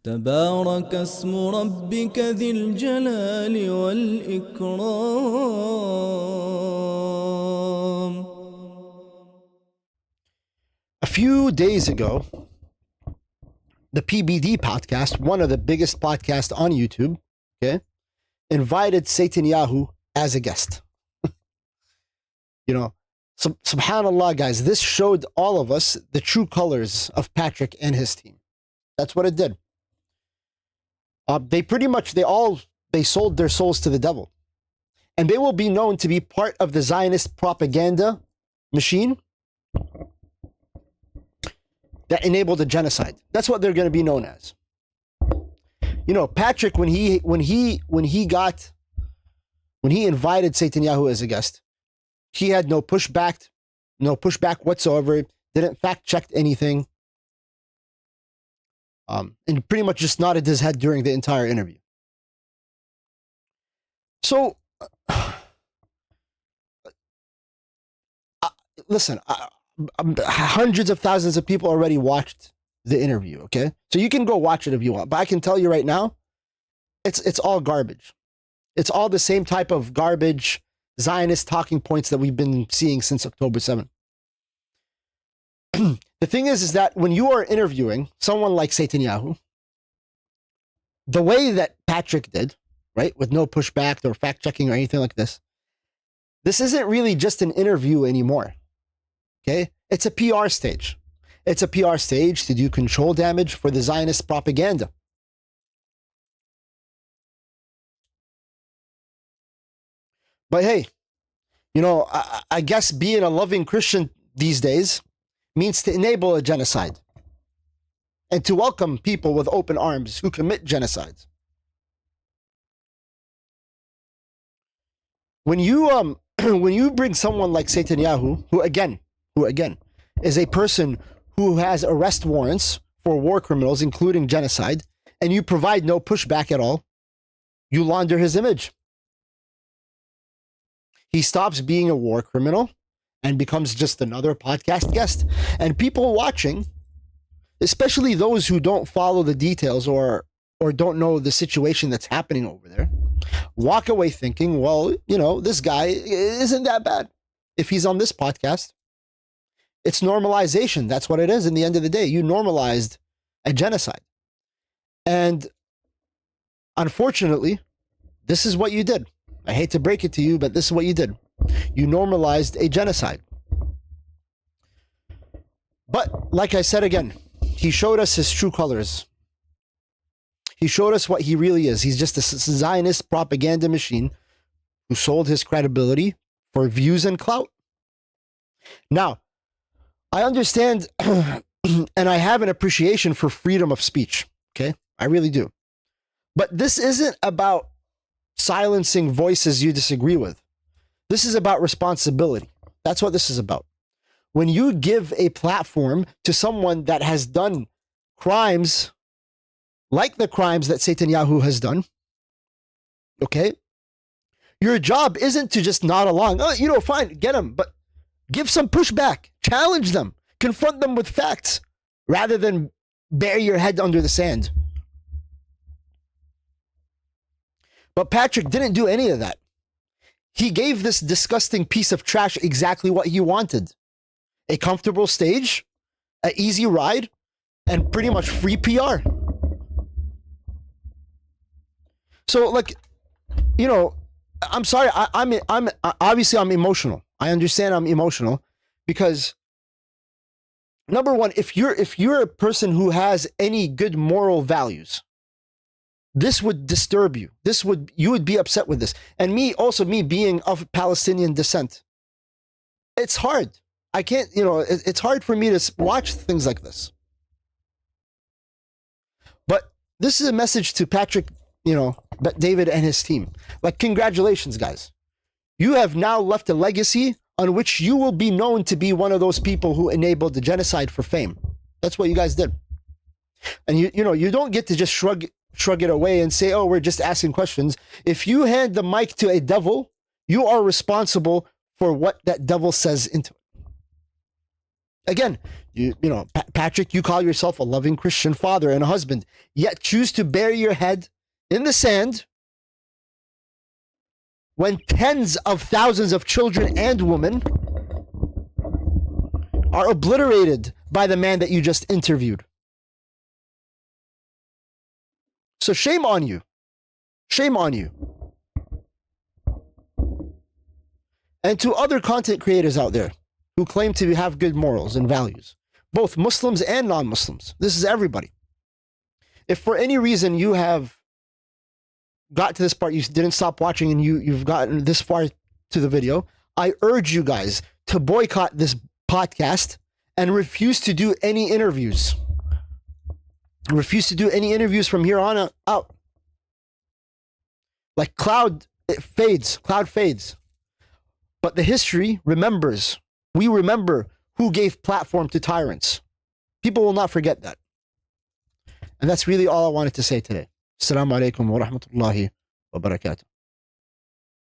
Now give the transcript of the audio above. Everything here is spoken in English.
تبارك اسم ربك ذي الجلال والإكرام. A few days ago, the PBD Podcast, one of the biggest podcasts on YouTube, okay, invited Netanyahu as a guest. Subhanallah, guys, this showed all of us the true colors of Patrick and his team. That's what it did. They sold their souls to the devil. And they will be known to be part of the Zionist propaganda machine that enabled a genocide. That's what they're going to be known as. Patrick, when he invited Netanyahu as a guest, he had no pushback whatsoever, didn't fact check anything, and pretty much just nodded his head during the entire interview. So, listen, hundreds of thousands of people already watched the interview, okay? So you can go watch it if you want, but I can tell you right now, it's all garbage. It's all the same type of garbage Zionist talking points that we've been seeing since October 7th. The thing is that when you are interviewing someone like Netanyahu, the way that Patrick did, right, with no pushback or fact checking or anything like this isn't really just an interview anymore. Okay? It's a PR stage. It's a PR stage to do control damage for the Zionist propaganda. But hey, I guess being a loving Christian these days means to enable a genocide and to welcome people with open arms who commit genocides. When you bring someone like Netanyahu, who again is a person who has arrest warrants for war criminals, including genocide, and you provide no pushback at all, you launder his image. He stops being a war criminal and becomes just another podcast guest. And people watching, especially those who don't follow the details or don't know the situation that's happening over there, walk away thinking, well, this guy isn't that bad. If he's on this podcast, it's normalization. That's what it is. In the end of the day, you normalized a genocide. And unfortunately, this is what you did. I hate to break it to you, but this is what you did. You normalized a genocide. But like I said again, he showed us his true colors. He showed us what he really is. He's just a Zionist propaganda machine who sold his credibility for views and clout. Now, I understand and I have an appreciation for freedom of speech. Okay? I really do. But this isn't about silencing voices you disagree with. This is about responsibility. That's what this is about. When you give a platform to someone that has done crimes like the crimes that Netanyahu has done, okay, your job isn't to just nod along. Oh, fine, get them, but give some pushback, challenge them, confront them with facts, rather than bury your head under the sand. But Patrick didn't do any of that. He gave this disgusting piece of trash exactly what he wanted. A comfortable stage, an easy ride, and pretty much free PR. So, I'm sorry. I'm obviously I'm emotional. I understand I'm emotional because, number one, if you're a person who has any good moral values, this would disturb you. You would be upset with this. And me being of Palestinian descent, it's hard. I can't, it's hard for me to watch things like this. But this is a message to Patrick, David and his team. Congratulations, guys. You have now left a legacy on which you will be known to be one of those people who enabled the genocide for fame. That's what you guys did. And you don't get to just shrug it away and say, oh, we're just asking questions. If you hand the mic to a devil, you are responsible for what that devil says into it. Again, Patrick, you call yourself a loving Christian father and a husband, yet choose to bury your head in the sand when tens of thousands of children and women are obliterated by the man that you just interviewed. So shame on you. Shame on you. And to other content creators out there who claim to have good morals and values, both Muslims and non-Muslims. This is everybody. If for any reason you have got to this part, you didn't stop watching and you've gotten this far to the video, I urge you guys to boycott this podcast and refuse to do any interviews. Refuse to do any interviews from here on out. Like Clout fades. But the history remembers. We remember who gave platform to tyrants. People will not forget that. And that's really all I wanted to say today. Assalamu alaikum wa rahmatullahi wa barakatuh.